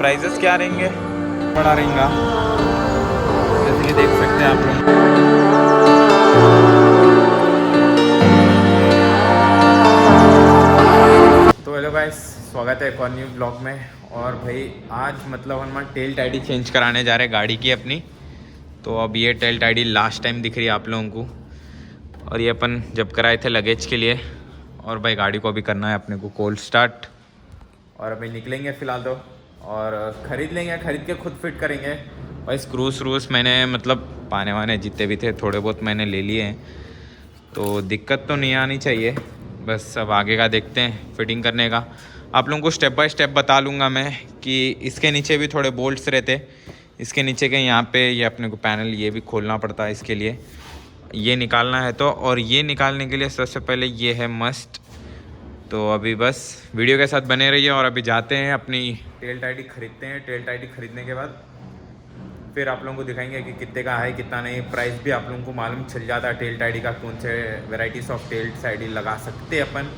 Prices क्या रहेंगे बड़ा रहेगा, जैसे कि देख सकते हैं आप लोग। तो हेलो गाइस, स्वागत है एक और न्यू ब्लॉग में। और भाई आज मतलब हम टेल टाइडी चेंज कराने जा रहे हैं गाड़ी की अपनी। तो अब ये टेल टाइडी लास्ट टाइम दिख रही है आप लोगों को, और ये अपन जब कराए थे लगेज के लिए। और भाई गाड़ी को अभी करना है अपने को कोल्ड स्टार्ट, और अभी निकलेंगे फ़िलहाल तो, और ख़रीद लेंगे, ख़रीद के खुद फिट करेंगे। भाई स्क्रूस मैंने मतलब पाने वाने जितने भी थे थोड़े बहुत मैंने ले लिए हैं, तो दिक्कत तो नहीं आनी चाहिए। बस अब आगे का देखते हैं फिटिंग करने का। आप लोगों को स्टेप बाय स्टेप बता लूँगा मैं कि इसके नीचे भी थोड़े बोल्ट्स रहते, इसके नीचे के यहाँ पे ये अपने को पैनल ये भी खोलना पड़ता है इसके लिए, ये निकालना है तो। और ये निकालने के लिए सबसे पहले ये है मस्ट। तो अभी बस वीडियो के साथ बने रहिए, और अभी जाते हैं अपनी टेल टाइडी खरीदते हैं। टेल टाइडी खरीदने के बाद फिर आप लोगों को दिखाएंगे कि कितने का है कितना नहीं। प्राइस भी आप लोगों को मालूम चल जाता है टेल टाइडी का, कौन से वेराइटीज़ ऑफ टेल टाइडी लगा सकते हैं अपन।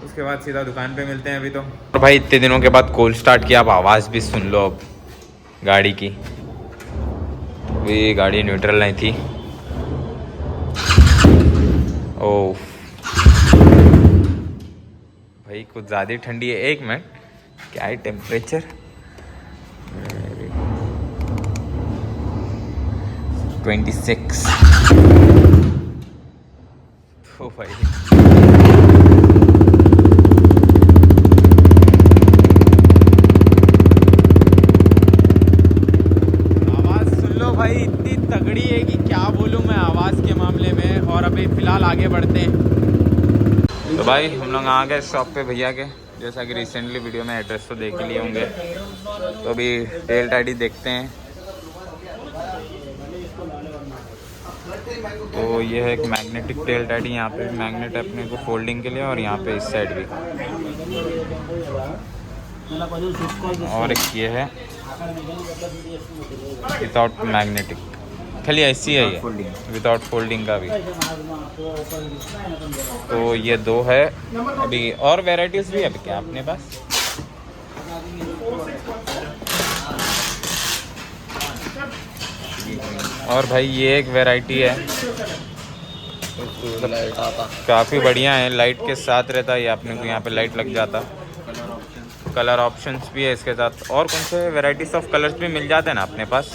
उसके बाद सीधा दुकान पे मिलते हैं अभी तो। और भाई इतने दिनों के बाद कोल्ड स्टार्ट किया, आप आवाज़ भी सुन लो अब गाड़ी की। अभी गाड़ी न्यूट्रल नहीं थी। ओह भाई कुछ ज़्यादा ठंडी है। एक मिनट, क्या है टेम्परेचर? 26। तो भाई आवाज़ सुन लो भाई, इतनी तगड़ी है कि क्या बोलूँ मैं आवाज़ के मामले में। और अभी फ़िलहाल आगे बढ़ते हैं। तो भाई हम लोग आ गए शॉप पे भैया के, जैसा कि रिसेंटली वीडियो में एड्रेस तो देख ही लिए होंगे। तो अभी टेल टाइडी देखते हैं। तो ये है एक मैग्नेटिक टेल टाइडी, यहाँ पे मैग्नेट है अपने को फोल्डिंग के लिए, और यहाँ पे इस साइड भी। और एक ये है विदाउट मैग्नेटिक, खाली ऐसी है ये विदाउट फोल्डिंग का भी। तो ये दो है अभी, और वेराइटीज़ भी है अभी क्या अपने पास। और भाई ये एक वैरायटी है, काफ़ी बढ़िया है, लाइट के साथ रहता है ये। अपने को यहाँ पे लाइट लग जाता, कलर ऑप्शंस भी है इसके साथ, और कौन से वैराइटीज़ ऑफ कलर्स भी मिल जाते हैं ना अपने पास,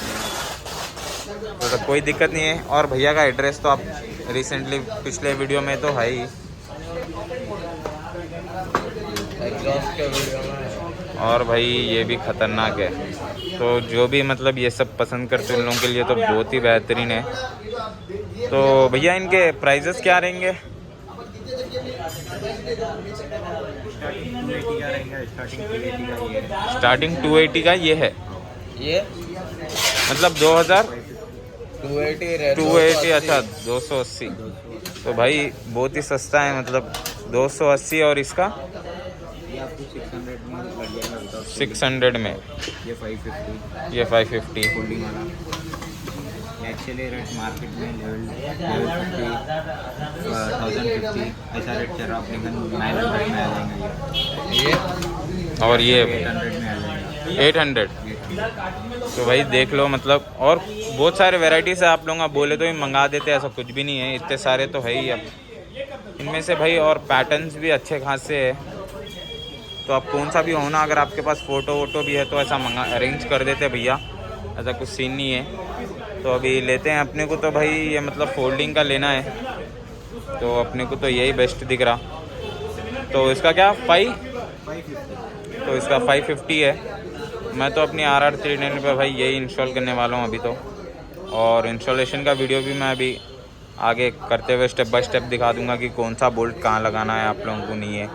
तो कोई दिक्कत नहीं है। और भैया का एड्रेस तो आप रिसेंटली पिछले वीडियो में तो है ही। और भाई ये भी ख़तरनाक है, तो जो भी मतलब ये सब पसंद करते उन लोगों के लिए तो बहुत ही बेहतरीन है। तो भैया इनके प्राइजेस क्या रहेंगे? स्टार्टिंग 280 का ये है, ये मतलब 2000 280। अच्छा 280। तो भाई बहुत ही सस्ता है, मतलब 280। और इसका 600 में ये 550, ये 550। फोल्डिंग वाला एक्चुअली रेट मार्केट में लेवल 1050 ऐसा रेट चल रहा है। 900 में आ जाएगा ये। और ये 800 में आ जाएगा 800। तो भाई देख लो, मतलब और बहुत सारे वेराइटीज़ है। आप लोग बोले तो ही मंगा देते, ऐसा कुछ भी नहीं है, इतने सारे तो है ही अब इनमें से भाई। और पैटर्न्स भी अच्छे खासे है, तो आप कौन सा भी हो ना, अगर आपके पास फ़ोटो वोटो भी है तो ऐसा मंगा अरेंज कर देते भैया, ऐसा कुछ सीन नहीं है। तो अभी लेते हैं अपने को तो भाई ये मतलब फोल्डिंग का लेना है, तो अपने को तो यही बेस्ट दिख रहा। तो इसका क्या 550? तो इसका 550 है। मैं तो अपनी RR310 पे भाई यही इंस्टॉल करने वाला हूँ अभी तो। और इंस्टॉलेशन का वीडियो भी मैं अभी आगे करते हुए स्टेप बाय स्टेप दिखा दूंगा कि कौन सा बोल्ट कहाँ लगाना है, आप लोगों को नहीं है।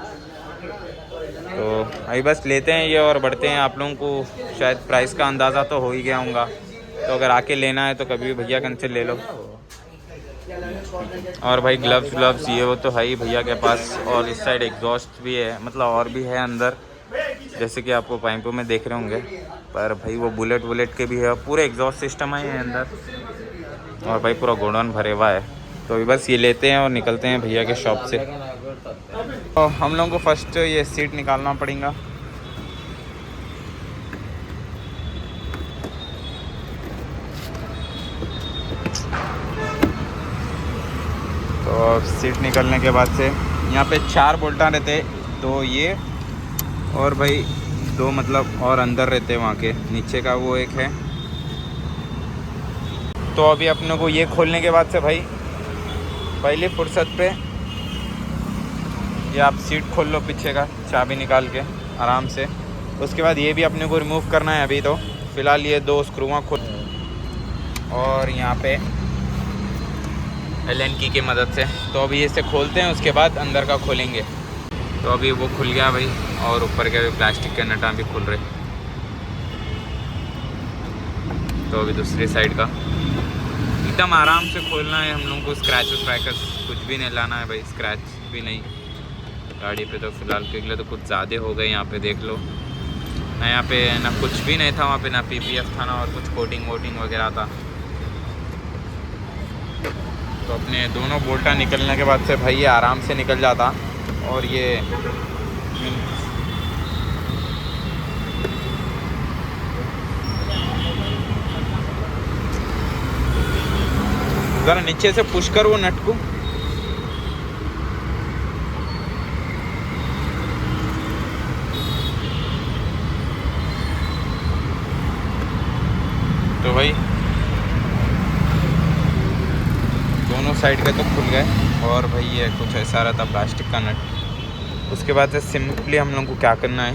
तो अभी बस लेते हैं ये और बढ़ते हैं। आप लोगों को शायद प्राइस का अंदाज़ा तो हो ही गया होगा, तो अगर आके लेना है तो कभी भी भैया कन से ले लो। और भाई ग्लव्स ये वो तो है ही भैया के पास। और इस साइड एग्जॉस्ट भी है, मतलब और भी है अंदर, जैसे कि आपको पाइपों में देख रहे होंगे। पर भाई वो बुलेट के भी है, पूरे एग्जॉस्ट सिस्टम है अंदर। और भाई पूरा गोडाउन भरे हुआ है। तो अभी बस ये लेते हैं और निकलते हैं भैया के शॉप से। तो हम लोगों को फर्स्ट ये सीट निकालना पड़ेगा। तो सीट निकलने के बाद से यहाँ पे 4 बोल्टा रहते, 2 ये और भाई 2 मतलब और अंदर रहते वहाँ के नीचे का वो एक है। तो अभी अपने को ये खोलने के बाद से भाई पहली फुर्सत पे ये आप सीट खोल लो पीछे का चाबी निकाल के आराम से। उसके बाद ये भी अपने को रिमूव करना है। अभी तो फ़िलहाल ये 2 स्क्रूआँ खोल और यहाँ पे एलन की मदद से। तो अभी इसे खोलते हैं, उसके बाद अंदर का खोलेंगे। तो अभी वो खुल गया भाई और ऊपर के प्लास्टिक के नटां भी खुल रहे। तो अभी दूसरी साइड का एकदम आराम से खोलना है हम लोगों को। स्क्रैच क्रैकर्स कुछ भी नहीं लाना है भाई, स्क्रैच भी नहीं गाड़ी पे। तो फ़िलहाल के लिए तो कुछ ज़्यादा हो गए यहाँ पे, देख लो ना। यहाँ पे ना कुछ भी नहीं था वहाँ पे, ना पीपीएफ था ना और कुछ कोटिंग वोटिंग वगैरह था। तो अपने दोनों बोल्टा निकलने के बाद से भाई ये आराम से निकल जाता। और ये ज़रा नीचे से पुश कर वो नट को। तो भाई दोनों साइड के तो खुल गए। और भाई ये कुछ ऐसा रहा था प्लास्टिक का नट। उसके बाद से सिंपली हम लोग को क्या करना है,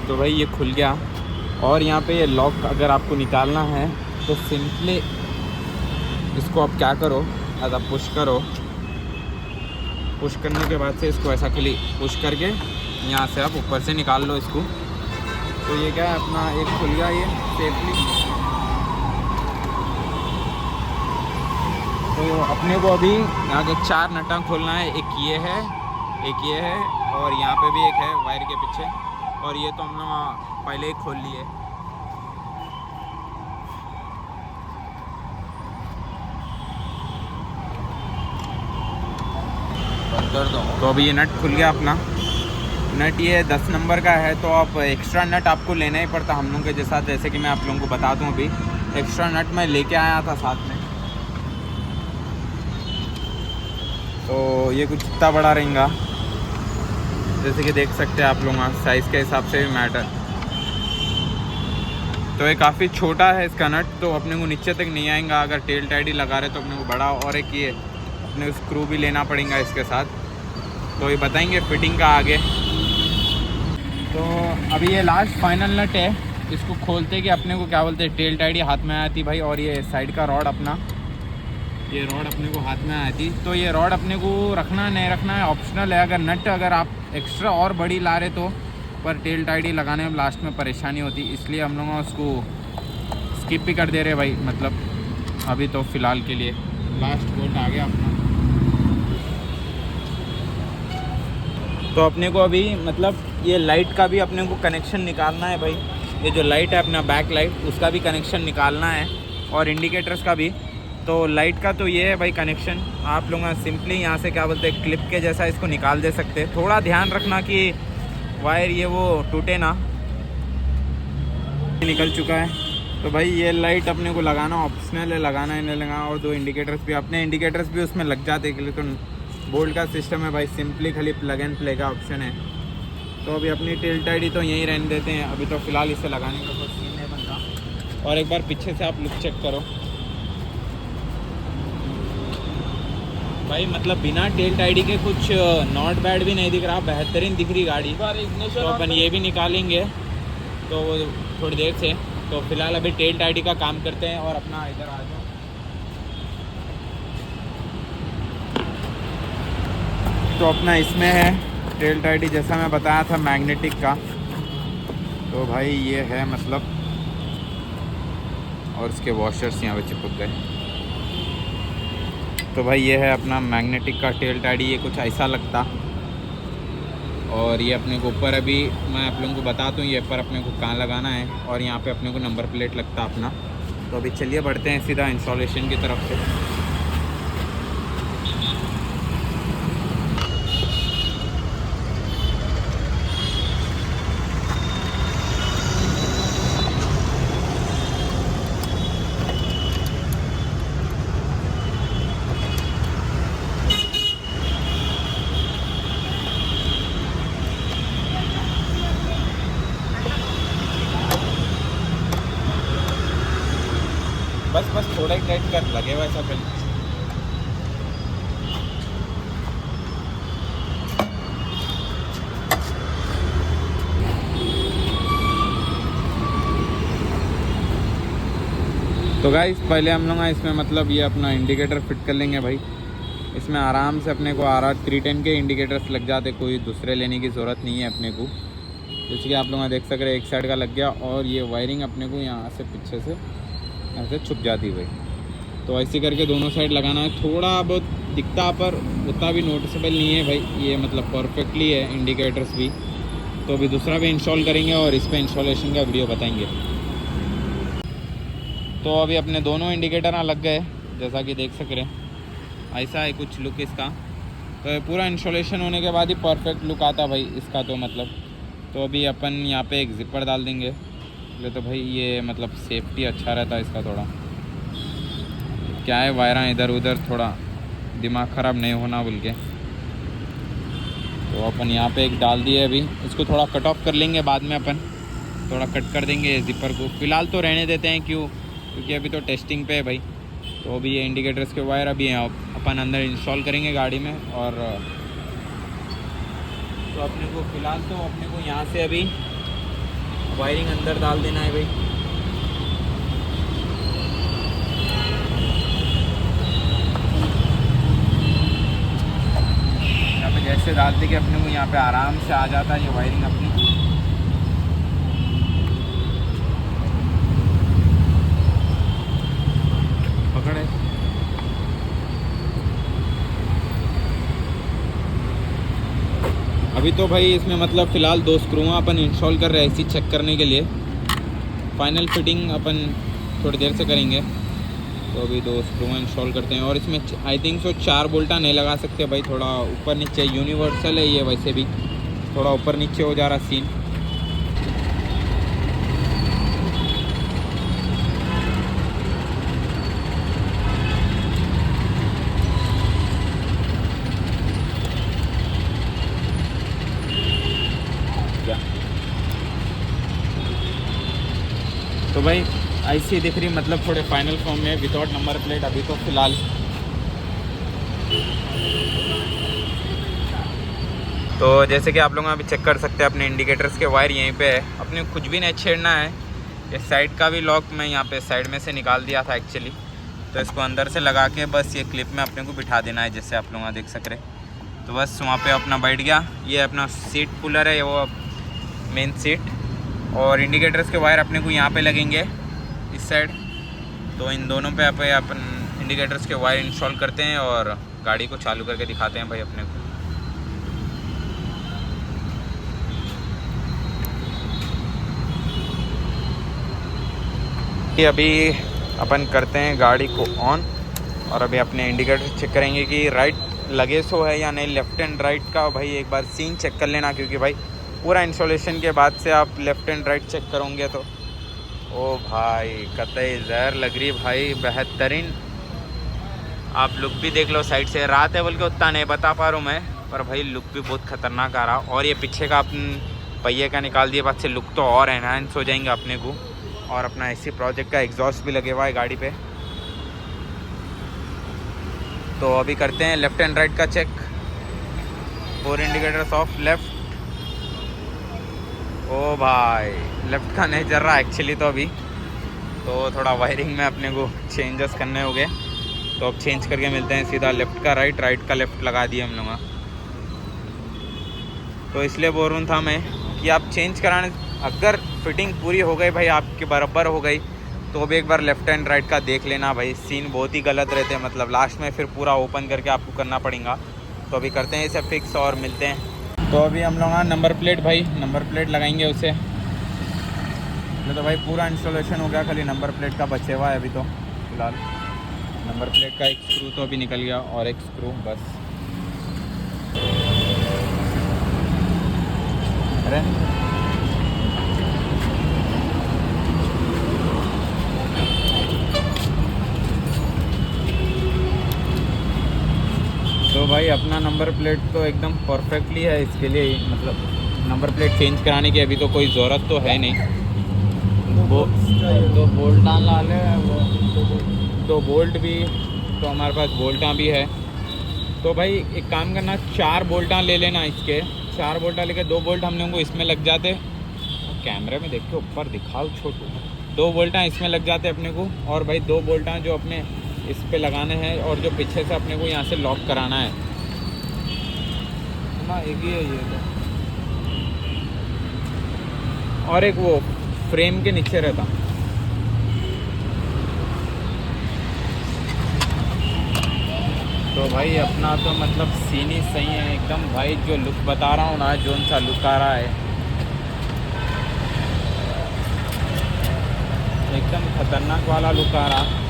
तो भाई ये खुल गया। और यहाँ पे ये लॉक अगर आपको निकालना है तो सिंपली इसको आप क्या करो, अगर पुश करो, पुश करने के बाद से इसको ऐसा के लिए पुश करके यहाँ से आप ऊपर से निकाल लो इसको। तो ये क्या है अपना एक खुल गया ये सेफली। तो अपने को अभी यहाँ के 4 नटां खोलना है। एक ये है, एक ये है और यहाँ पे भी एक है वायर के पीछे। और ये तो हम लोग पहले ही खोल लिए। तो अभी ये नट खुल गया अपना। नट ये 10 नंबर का है, तो आप एक्स्ट्रा नट आपको लेना ही पड़ता हम लोगों के जैसा। जैसे कि मैं आप लोगों को बता दूं, अभी एक्स्ट्रा नट मैं लेके आया था साथ में। तो ये कुछ इतना बड़ा रहेगा, जैसे कि देख सकते हैं आप लोग, साइज़ के हिसाब से भी मैटर। तो ये काफ़ी छोटा है इसका नट, तो अपने को नीचे तक नहीं आएगा। अगर टेल टाइडी लगा रहे तो अपने को बड़ा और एक ये अपने स्क्रू भी लेना पड़ेगा इसके साथ। तो ये बताएंगे फिटिंग का आगे। तो अभी ये लास्ट फाइनल नट है, इसको खोलते कि अपने को क्या बोलते हैं टेल टाइडी हाथ में आती भाई। और ये साइड का रॉड अपना, ये रॉड अपने को हाथ में आती। तो ये रॉड अपने को रखना नहीं रखना है ऑप्शनल है। अगर नट अगर आप एक्स्ट्रा और बड़ी ला रहे तो पर टेल टाइडी लगाने में लास्ट में परेशानी होती, इसलिए हम लोग उसको स्किप भी कर दे रहे भाई। मतलब अभी तो फ़िलहाल के लिए लास्ट बोल्ट आ गया अपना। तो अपने को अभी मतलब ये लाइट का भी अपने को कनेक्शन निकालना है भाई। ये जो लाइट है अपना बैक लाइट, उसका भी कनेक्शन निकालना है और इंडिकेटर्स का भी। तो लाइट का तो ये है भाई कनेक्शन, आप लोग सिंपली यहाँ से क्या बोलते हैं क्लिप के जैसा इसको निकाल दे सकते हैं। थोड़ा ध्यान रखना कि वायर ये वो टूटे ना। निकल चुका है। तो भाई ये लाइट अपने को लगाना ऑप्शनल है, लगाना है नहीं लगाना। और 2 इंडिकेटर्स भी, अपने इंडिकेटर्स भी उसमें लग जाते हैं। तो बोल्ट का सिस्टम है भाई, सिंपली खाली प्लग एंड प्ले का ऑप्शन है। तो अभी अपनी टेल टाइडी तो यहीं रहने देते हैं। अभी तो फ़िलहाल इसे लगाने का कोई सीन नहीं बनता। और एक बार पीछे से आप लुक चेक करो भाई, मतलब बिना टेल टाइडी के कुछ नॉट बैड भी नहीं दिख रहा, बेहतरीन दिख रही गाड़ी। तो अपन ये भी निकालेंगे तो थोड़ी देर से। तो फिलहाल अभी टेल टाइडी का काम करते हैं और अपना इधर आ जाओ। तो अपना इसमें है टेल टाइडी, जैसा मैं बताया था मैग्नेटिक का। तो भाई ये है मतलब, और इसके वॉशर्स यहाँ पे चिपक गए। तो भाई ये है अपना मैग्नेटिक का टेल टाइडी, ये कुछ ऐसा लगता। और ये अपने को ऊपर, अभी मैं आप लोगों को बता दूँ ये पर अपने को कहाँ लगाना है। और यहाँ पे अपने को नंबर प्लेट लगता अपना। तो अभी चलिए बढ़ते हैं सीधा इंस्टॉलेशन की तरफ से। थोड़ा ही टाइट कर, लगे वैसा पहले। तो गाइस पहले हम लोग इसमें मतलब ये अपना इंडिकेटर फिट कर लेंगे भाई। इसमें आराम से अपने को RR 310 के इंडिकेटर्स लग जाते, कोई दूसरे लेने की ज़रूरत नहीं है अपने को। जैसे कि आप लोग देख सक रहे हैं, एक साइड का लग गया और ये वायरिंग अपने को यहाँ से पीछे से ऐसे छुप जाती भाई। तो ऐसे करके दोनों साइड लगाना है। थोड़ा बहुत दिखता पर उतना भी नोटिसेबल नहीं है भाई, ये मतलब परफेक्टली है इंडिकेटर्स भी। तो अभी दूसरा भी इंस्टॉल करेंगे और इस पर इंस्टॉलेशन का वीडियो बताएंगे। तो अभी अपने दोनों इंडिकेटर लग गए, जैसा कि देख सक रहे हैं। ऐसा है कुछ लुक इसका। तो पूरा इंस्टॉलेशन होने के बाद ही परफेक्ट लुक आता भाई इसका। तो मतलब तो अभी अपन यहाँ पे एक जिपर डाल देंगे ले, तो भाई ये मतलब सेफ्टी अच्छा रहता है इसका। थोड़ा क्या है, वायरा इधर उधर थोड़ा दिमाग ख़राब नहीं होना बोल के। तो अपन यहाँ पे एक डाल दिए। अभी इसको थोड़ा कट ऑफ कर लेंगे, बाद में अपन थोड़ा कट कर देंगे जिपर को। फ़िलहाल तो रहने देते हैं, क्योंकि अभी तो टेस्टिंग पे है भाई। तो अभी ये इंडिकेटर्स के वायर अभी अपन अंदर इंस्टॉल करेंगे गाड़ी में। और तो अपने को फ़िलहाल तो अपने को यहाँ से अभी वायरिंग अंदर डाल देना है भाई। यहाँ पे जैसे डालते कि अपने को यहाँ पे आराम से आ जाता है ये वायरिंग अपनी। पकड़े अभी तो भाई इसमें मतलब फ़िलहाल 2 स्क्रू अपन इंस्टॉल कर रहे हैं इसी चेक करने के लिए। फाइनल फिटिंग अपन थोड़ी देर से करेंगे। तो अभी 2 स्क्रू इंस्टॉल करते हैं। और इसमें आई थिंक सो 4 बोल्टा नहीं लगा सकते भाई, थोड़ा ऊपर नीचे यूनिवर्सल है ये। वैसे भी थोड़ा ऊपर नीचे हो जा रहा सीन। तो भाई ऐसी दिख रही, मतलब थोड़े फाइनल फॉर्म में विदाउट नंबर प्लेट अभी तो फ़िलहाल। तो जैसे कि आप लोग अभी चेक कर सकते हैं, अपने इंडिकेटर्स के वायर यहीं पे है। अपने कुछ भी नहीं छेड़ना है। ये साइड का भी लॉक मैं यहाँ पे साइड में से निकाल दिया था एक्चुअली। तो इसको अंदर से लगा के बस ये क्लिप में अपने को बिठा देना है, जैसे आप लोग देख सक रहे। तो बस वहाँ पे अपना बैठ गया। ये अपना सीट कूलर है, वो मेन सीट। और इंडिकेटर्स के वायर अपने को यहाँ पे लगेंगे इस साइड। तो इन दोनों पे अपन इंडिकेटर्स के वायर इंस्टॉल करते हैं और गाड़ी को चालू करके दिखाते हैं भाई अपने को। अभी अपन करते हैं गाड़ी को ऑन और अभी अपने इंडिकेटर चेक करेंगे कि राइट लगे सो है या नहीं। लेफ़्ट एंड राइट का भाई एक बार सीन चेक कर लेना, क्योंकि भाई पूरा इंस्टॉलेशन के बाद से आप लेफ़्ट एंड राइट चेक करोगे तो ओ भाई कतई जहर लग रही भाई, बेहतरीन। आप लुक भी देख लो साइड से। रात है बोल के उतना नहीं बता पा रहा हूँ मैं, पर भाई लुक भी बहुत ख़तरनाक आ रहा। और ये पीछे का अपन पहिए का निकाल दिए बाद से लुक तो और एनहांस हो जाएंगे अपने को। और अपना इसी प्रोजेक्ट का एग्जॉस्ट भी लगे हुआ है गाड़ी पे। तो अभी करते हैं लेफ़्ट एंड राइट का चेक। 4 indicators of left. ओ भाई लेफ़्ट का नहीं चल रहा एक्चुअली। तो अभी तो थोड़ा वायरिंग में अपने को चेंजेस करने हो गए। तो अब चेंज करके मिलते हैं सीधा। लेफ़्ट का राइट, राइट का लेफ़्ट लगा दिए हम लोग। तो इसलिए बोल रहा था मैं कि आप चेंज कराने, अगर फिटिंग पूरी हो गई भाई आपके बराबर हो गई, तो भी एक बार लेफ़्ट एंड राइट का देख लेना भाई। सीन बहुत ही गलत रहते हैं, मतलब लास्ट में फिर पूरा ओपन करके आपको करना पड़ेगा। तो अभी करते हैं इसे फिक्स और मिलते हैं। तो अभी हम लोग नंबर प्लेट भाई, नंबर प्लेट लगाएंगे उसे। तो भाई पूरा इंस्टॉलेशन हो गया, खाली नंबर प्लेट का बचे हुआ है अभी तो फ़िलहाल। नंबर प्लेट का एक स्क्रू तो अभी निकल गया और एक स्क्रू बस। अरे तो भाई अपना नंबर प्लेट तो एकदम परफेक्टली है। इसके लिए मतलब नंबर प्लेट चेंज कराने की अभी तो कोई ज़रूरत तो है नहीं। वो तो बोल्ट डालना है वो तो बोल्ट भी, तो हमारे पास बोल्टां भी है। तो भाई एक काम करना, 4 बोल्टां ले लेना इसके, 4 बोल्टां लेके 2 बोल्ट हम लोगों को इसमें लग जाते, कैमरे में देख के ऊपर दिखाओ छोटू, 2 बोल्टां इसमें लग जाते अपने को, और भाई 2 बोल्टां जो अपने इस पे लगाने हैं, और जो पीछे से अपने को यहाँ से लॉक कराना है ना, एक ही है ये तो, और एक वो फ्रेम के नीचे रहता। तो भाई अपना तो मतलब सीन ही सही है एकदम भाई, जो लुक बता रहा हूँ ना, जोन सा लुक आ रहा है एकदम खतरनाक वाला लुक आ रहा।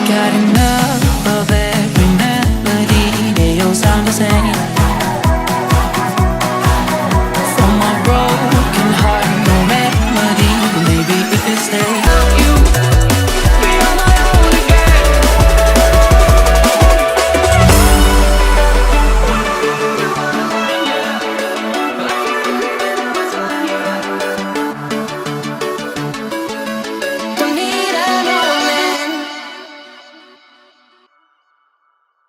Got enough of every melody, they all sound the same.